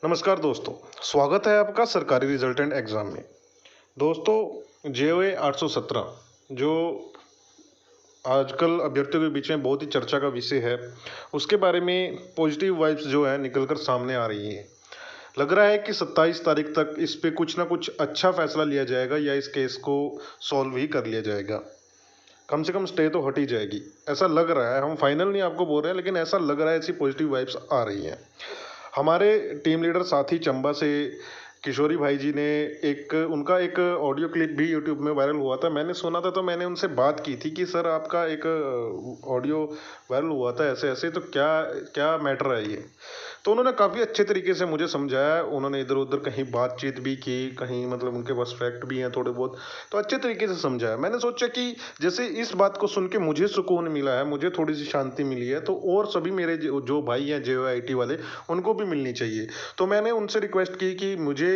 नमस्कार दोस्तों, स्वागत है आपका सरकारी रिजल्टेंट एग्ज़ाम में। दोस्तों, जेओए 817 जो आजकल अभ्यर्थियों के बीच में बहुत ही चर्चा का विषय है, उसके बारे में पॉजिटिव वाइब्स जो है निकल कर सामने आ रही हैं। लग रहा है कि 27 तारीख तक इस पे कुछ ना कुछ अच्छा फैसला लिया जाएगा या इस केस को सॉल्व ही कर लिया जाएगा। कम से कम स्टे तो हट ही जाएगी, ऐसा लग रहा है। हम फाइनल नहीं आपको बोल रहे हैं, लेकिन ऐसा लग रहा है, ऐसी पॉजिटिव वाइब्स आ रही हैं। हमारे टीम लीडर साथी चंबा से किशोरी भाई जी ने उनका एक ऑडियो क्लिप भी यूट्यूब में वायरल हुआ था। मैंने सुना था, तो मैंने उनसे बात की थी कि सर आपका एक ऑडियो वायरल हुआ था ऐसे ऐसे, तो क्या क्या मैटर है ये। तो उन्होंने काफ़ी अच्छे तरीके से मुझे समझाया। उन्होंने इधर उधर कहीं बातचीत भी की, कहीं मतलब उनके पास फैक्ट भी हैं थोड़े बहुत, तो अच्छे तरीके से समझाया। मैंने सोचा कि जैसे इस बात को सुन के मुझे सुकून मिला है, मुझे थोड़ी सी शांति मिली है, तो और सभी मेरे जो भाई हैं JOIT वाले, उनको भी मिलनी चाहिए। तो मैंने उनसे रिक्वेस्ट की कि मुझे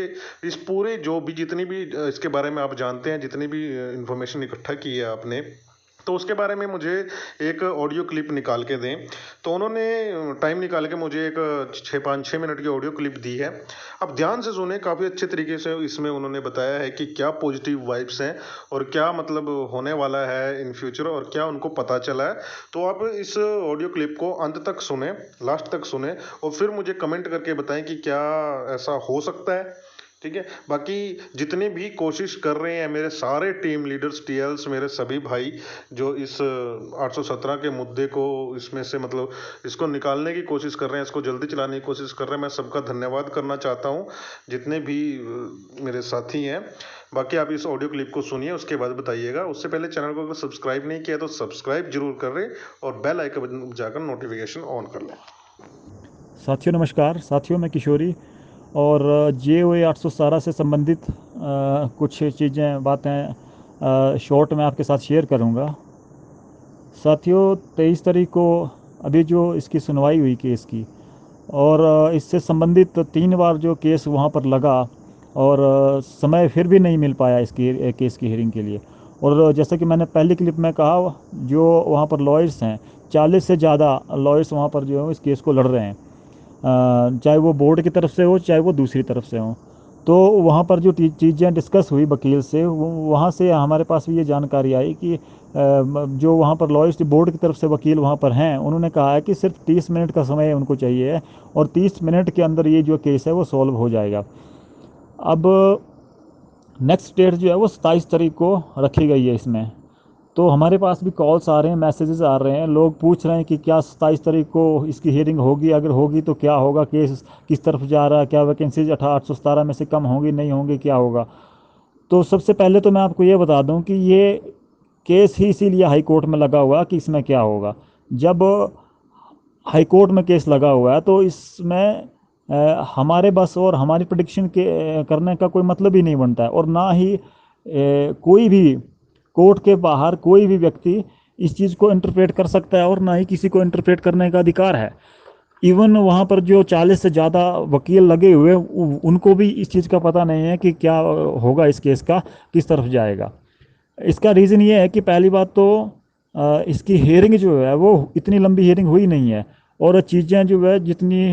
इस पूरे जो भी जितनी भी इसके बारे में आप जानते हैं, जितनी भी इंफॉर्मेशन इकट्ठा की है आपने, तो उसके बारे में मुझे एक ऑडियो क्लिप निकाल के दें। तो उन्होंने टाइम निकाल के मुझे एक 5-6 मिनट की ऑडियो क्लिप दी है। अब ध्यान से सुने, काफ़ी अच्छे तरीके से इसमें उन्होंने बताया है कि क्या पॉजिटिव वाइब्स हैं और क्या मतलब होने वाला है इन फ्यूचर और क्या उनको पता चला है। तो आप इस ऑडियो क्लिप को अंत तक सुने, लास्ट तक सुने, और फिर मुझे कमेंट करके बताएं कि क्या ऐसा हो सकता है। ठीक है। बाकी जितने भी कोशिश कर रहे हैं मेरे सारे टीम लीडर्स, टीएल्स, मेरे सभी भाई जो इस 817 के मुद्दे को इसमें से मतलब इसको निकालने की कोशिश कर रहे हैं, इसको जल्दी चलाने की कोशिश कर रहे हैं, मैं सबका धन्यवाद करना चाहता हूँ, जितने भी मेरे साथी हैं। बाकी आप इस ऑडियो क्लिप को सुनिए, उसके बाद बताइएगा। उससे पहले चैनल को अगर सब्सक्राइब नहीं किया तो सब्सक्राइब जरूर कर लें और बेल आइकन जाकर नोटिफिकेशन ऑन कर लें। साथियों नमस्कार। साथियों मैं किशोरी और JOA 817 से संबंधित कुछ चीज़ें बातें शॉर्ट में आपके साथ शेयर करूंगा। साथियों 23 तारीख को अभी जो इसकी सुनवाई हुई केस की, और इससे संबंधित 3 बार जो केस वहाँ पर लगा और समय फिर भी नहीं मिल पाया इसकी केस की हियरिंग के लिए। और जैसा कि मैंने पहली क्लिप में कहा, जो वहाँ पर लॉयर्स हैं, 40 से ज़्यादा लॉयर्स वहाँ पर जो है इस केस को लड़ रहे हैं, चाहे वो बोर्ड की तरफ से हो चाहे वो दूसरी तरफ से हो। तो वहाँ पर जो चीज़ें डिस्कस हुई वकील से, वहाँ से हमारे पास भी ये जानकारी आई कि जो वहाँ पर लॉयर्स बोर्ड की तरफ से वकील वहाँ पर हैं, उन्होंने कहा है कि सिर्फ 30 मिनट का समय उनको चाहिए है और 30 मिनट के अंदर ये जो केस है वो सॉल्व हो जाएगा। अब नेक्स्ट डेट जो है वो 27 तारीख को रखी गई है इसमें। तो हमारे पास भी कॉल्स आ रहे हैं, मैसेजेस आ रहे हैं, लोग पूछ रहे हैं कि क्या 27 तारीख को इसकी हियरिंग होगी, अगर होगी तो क्या होगा, केस किस तरफ जा रहा है, क्या वैकेंसीज 817 में से कम होंगी नहीं होंगी, क्या होगा। तो सबसे पहले तो मैं आपको ये बता दूं कि ये केस ही इसीलिए हाई कोर्ट में लगा हुआ कि इसमें क्या होगा। जब हाई कोर्ट में केस लगा हुआ है तो इसमें हमारे बस और हमारी प्रिडिक्शन के करने का कोई मतलब ही नहीं बनता है, और ना ही कोई भी कोर्ट के बाहर कोई भी व्यक्ति इस चीज़ को इंटरप्रेट कर सकता है, और ना ही किसी को इंटरप्रेट करने का अधिकार है। इवन वहाँ पर जो 40 से ज़्यादा वकील लगे हुए उनको भी इस चीज़ का पता नहीं है कि क्या होगा, इस केस का किस तरफ जाएगा। इसका रीज़न ये है कि पहली बात तो इसकी हियरिंग जो है वो इतनी लंबी हियरिंग हुई नहीं है, और चीज़ें जो है जितनी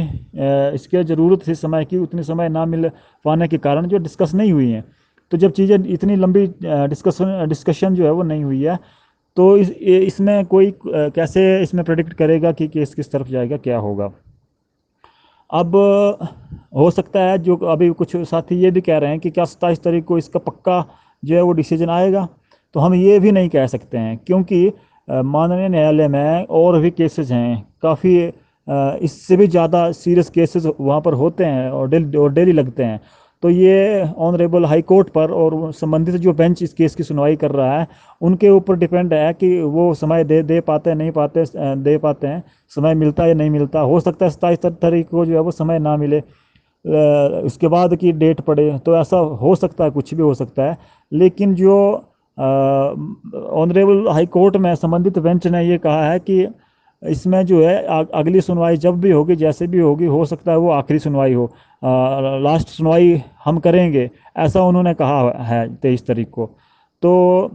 इसके ज़रूरत थी समय की, उतनी समय ना मिल पाने के कारण जो डिस्कस नहीं हुई हैं। तो जब चीज़ें इतनी लंबी डिस्कशन जो है वो नहीं हुई है, तो इसमें कोई कैसे इसमें प्रेडिक्ट करेगा कि केस किस तरफ जाएगा, क्या होगा। अब हो सकता है, जो अभी कुछ साथी ये भी कह रहे हैं कि क्या 27 तारीख को इसका पक्का जो है वो डिसीजन आएगा। तो हम ये भी नहीं कह सकते हैं, क्योंकि माननीय न्यायालय में और भी केसेस हैं काफ़ी, इससे भी ज़्यादा सीरियस केसेस वहाँ पर होते हैं और डेली लगते हैं। तो ये ऑनरेबल हाई कोर्ट पर और संबंधित जो बेंच इस केस की सुनवाई कर रहा है, उनके ऊपर डिपेंड है कि वो समय दे पाते हैं नहीं पाते, दे पाते हैं, समय मिलता है या नहीं मिलता। हो सकता है 27 तारीख को जो है वो समय ना मिले, उसके बाद की डेट पड़े, तो ऐसा हो सकता है, कुछ भी हो सकता है। लेकिन जो ऑनरेबल हाई कोर्ट में संबंधित बेंच ने ये कहा है कि इसमें जो है अगली सुनवाई जब भी होगी, जैसे भी होगी, हो सकता है वो आखिरी सुनवाई हो, लास्ट सुनवाई हम करेंगे, ऐसा उन्होंने कहा है 23 तारीख को। तो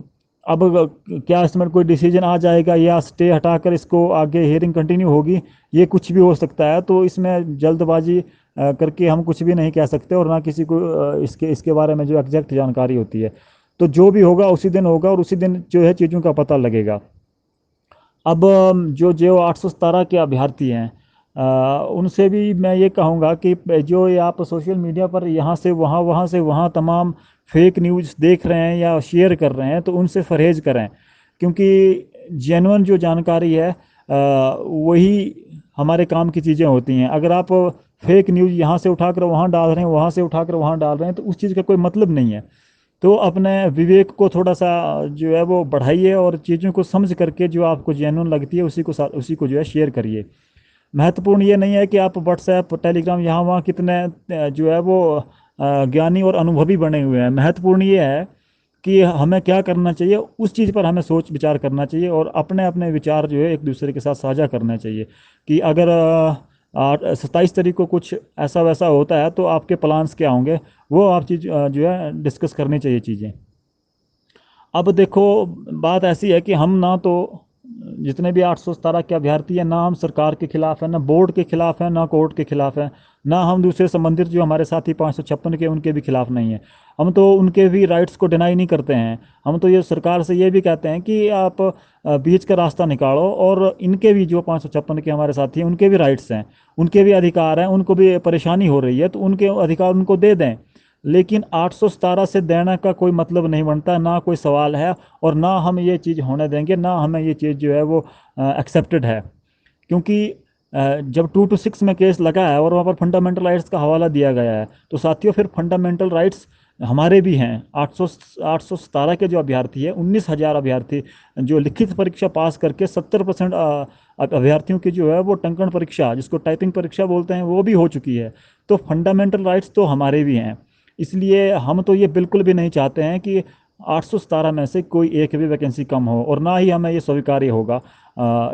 अब क्या इसमें कोई डिसीजन आ जाएगा या स्टे हटाकर इसको आगे हियरिंग कंटिन्यू होगी, ये कुछ भी हो सकता है। तो इसमें जल्दबाजी करके हम कुछ भी नहीं कह सकते, और ना किसी को इसके बारे में जो एग्जैक्ट जानकारी होती है। तो जो भी होगा उसी दिन होगा, और उसी दिन जो है चीज़ों का पता लगेगा। अब जो जो 817 के अभ्यर्थी हैं, उनसे भी मैं ये कहूँगा कि जो ये आप सोशल मीडिया पर यहाँ से वहाँ, वहाँ से वहाँ तमाम फेक न्यूज़ देख रहे हैं या शेयर कर रहे हैं, तो उनसे परहेज़ करें, क्योंकि जेन्युइन जो जानकारी है वही हमारे काम की चीज़ें होती हैं। अगर आप फेक न्यूज़ यहाँ से उठाकर वहाँ डाल रहे हैं, वहाँ से उठाकर वहाँ डाल रहे हैं, तो उस चीज़ का कोई मतलब नहीं है। तो अपने विवेक को थोड़ा सा जो है वो बढ़ाइए, और चीज़ों को समझ करके जो आपको जेन्युइन लगती है उसी को जो है शेयर करिए। महत्वपूर्ण ये नहीं है कि आप व्हाट्सएप टेलीग्राम यहाँ वहाँ कितने जो है वो ज्ञानी और अनुभवी बने हुए हैं। महत्वपूर्ण ये है कि हमें क्या करना चाहिए, उस चीज़ पर हमें सोच विचार करना चाहिए, और अपने अपने विचार जो है एक दूसरे के साथ साझा करना चाहिए। कि अगर 27 तारीख को कुछ ऐसा वैसा होता है, तो आपके प्लान्स क्या होंगे, वो आप चीज़ जो है डिस्कस करनी चाहिए चीज़ें। अब देखो, बात ऐसी है कि हम ना तो जितने भी 817 के अभ्यर्थी हैं, ना हम सरकार के खिलाफ हैं, ना बोर्ड के खिलाफ हैं, ना कोर्ट के खिलाफ हैं, ना हम दूसरे संबंधित जो हमारे साथी 556 के उनके भी खिलाफ नहीं हैं। हम तो उनके भी राइट्स को डिनाई नहीं करते हैं। हम तो ये सरकार से ये भी कहते हैं कि आप बीच का रास्ता निकालो, और इनके भी जो 556 के हमारे साथी हैं उनके भी राइट्स हैं, उनके भी अधिकार हैं, उनको भी परेशानी हो रही है, तो उनके अधिकार उनको दे दें। लेकिन 817 से देने का कोई मतलब नहीं बनता, ना कोई सवाल है, और ना हम ये चीज़ होने देंगे, ना हमें ये चीज़ जो है वो एक्सेप्टेड है। क्योंकि जब 2 to 6 में केस लगा है और वहाँ पर फंडामेंटल राइट्स का हवाला दिया गया है, तो साथियों फिर फंडामेंटल राइट्स हमारे भी हैं। 817 के जो अभ्यर्थी है, 19,000 अभ्यर्थी जो लिखित परीक्षा पास करके 70% अभ्यर्थियों की जो है वो टंकण परीक्षा, जिसको टाइपिंग परीक्षा बोलते हैं, वो भी हो चुकी है। तो फंडामेंटल राइट्स तो हमारे भी हैं। इसलिए हम तो ये बिल्कुल भी नहीं चाहते हैं कि 817 में से कोई एक भी वैकेंसी कम हो, और ना ही हमें ये स्वीकार्य होगा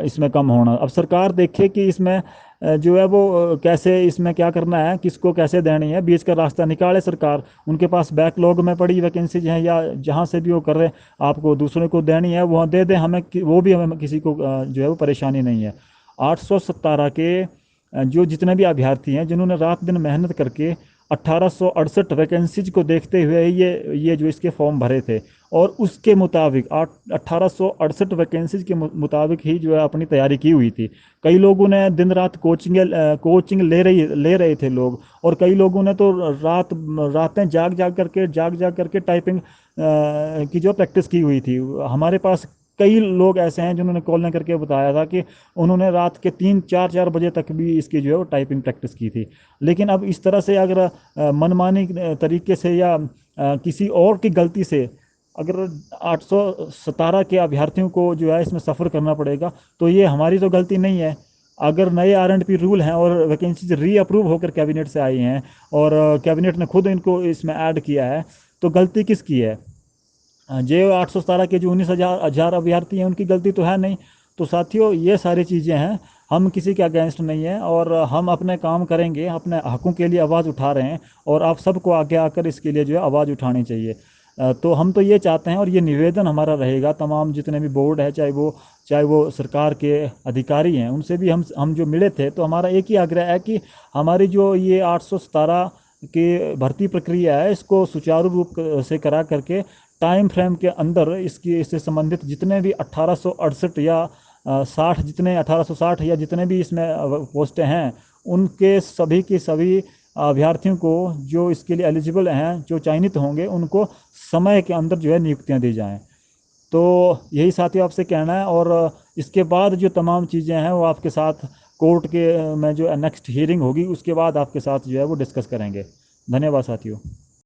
इसमें कम होना। अब सरकार देखे कि इसमें जो है वो कैसे इसमें क्या करना है, किसको कैसे देनी है, बीच का रास्ता निकाले सरकार। उनके पास बैकलॉग में पड़ी वैकेंसीज हैं, या जहाँ से भी वो कर रहे हैं, आपको दूसरे को देनी है वहाँ दे दें, हमें वो भी हमें किसी को जो है वो परेशानी नहीं है। 817 के जो जितने भी अभ्यर्थी हैं, जिन्होंने रात दिन मेहनत करके 1868 वैकेंसीज को देखते हुए ये जो इसके फॉर्म भरे थे, और उसके मुताबिक 1868 वैकेंसीज के मुताबिक ही जो है अपनी तैयारी की हुई थी। कई लोगों ने दिन रात कोचिंग ले रहे थे लोग, और कई लोगों ने तो रातें जाग जाग करके टाइपिंग की जो प्रैक्टिस की हुई थी। हमारे पास कई लोग ऐसे हैं जिन्होंने कॉल करके बताया था कि उन्होंने रात के 3 4 4 बजे तक भी इसकी जो है वो टाइपिंग प्रैक्टिस की थी। लेकिन अब इस तरह से अगर मनमानी तरीके से या किसी और की गलती से अगर 817 के अभ्यर्थियों को जो है इसमें सफ़र करना पड़ेगा, तो ये हमारी तो गलती नहीं है। अगर नए R&P रूल हैं और वैकेंसीज रीअप्रूव होकर कैबिनेट से आई हैं, और कैबिनेट ने खुद इनको इसमें ऐड किया है, तो गलती किसकी है? जे 817 के जो 19,000 अभ्यर्थी हैं उनकी गलती तो है नहीं। तो साथियों, ये सारी चीज़ें हैं, हम किसी के अगेंस्ट नहीं हैं, और हम अपने काम करेंगे, अपने हकों के लिए आवाज़ उठा रहे हैं, और आप सबको आगे आकर इसके लिए जो है आवाज़ उठानी चाहिए। तो हम तो ये चाहते हैं, और ये निवेदन हमारा रहेगा तमाम जितने भी बोर्ड है, चाहे वो सरकार के अधिकारी हैं, उनसे भी हम जो मिले थे, तो हमारा एक ही आग्रह है कि हमारी जो ये 817 की भर्ती प्रक्रिया है, इसको सुचारू रूप से करा करके टाइम फ्रेम के अंदर इससे संबंधित जितने भी 1868 या 60 जितने 1860 या जितने भी इसमें पोस्टें हैं, उनके सभी के सभी अभ्यर्थियों को जो इसके लिए एलिजिबल हैं, जो चयनित होंगे, उनको समय के अंदर जो है नियुक्तियां दी जाएं। तो यही साथियों आपसे कहना है, और इसके बाद जो तमाम चीज़ें हैं वो आपके साथ कोर्ट के में जो नेक्स्ट हियरिंग होगी उसके बाद आपके साथ जो है वो डिस्कस करेंगे। धन्यवाद साथियों।